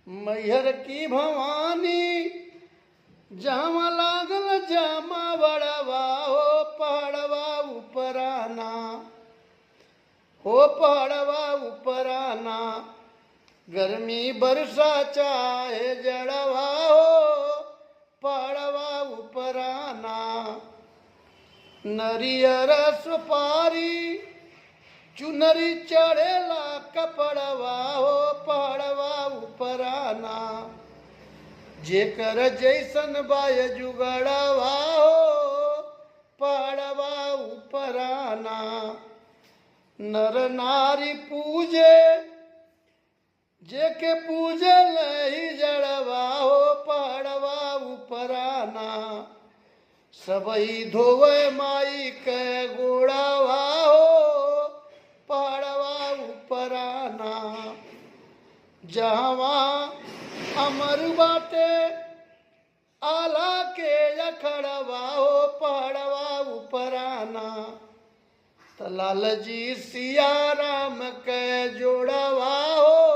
मैहर की भवानी जामा लागल जामा बड़वा हो पहाड़वा उपराना हो पहाड़वा उपराना गर्मी बरसा चाहे जड़वा हो पहाड़वा उपराना नरियर सुपारी चुनरी चढ़ेला कपड़वा हो पहाड़वा उपराना जेकर जैसन बाय जुगड़वा हो पहाड़वा उपराना नर नारी पूजे जेके पूजे लही जड़वा हो पहाड़वा उपराना सबई धोवे माई के गोड़वा हो पहाड़वा उपराना जहवा अमर बाटे आला के अखड़वा हो पहाड़वा उपराना लाल जी सिया राम के जोड़वा हो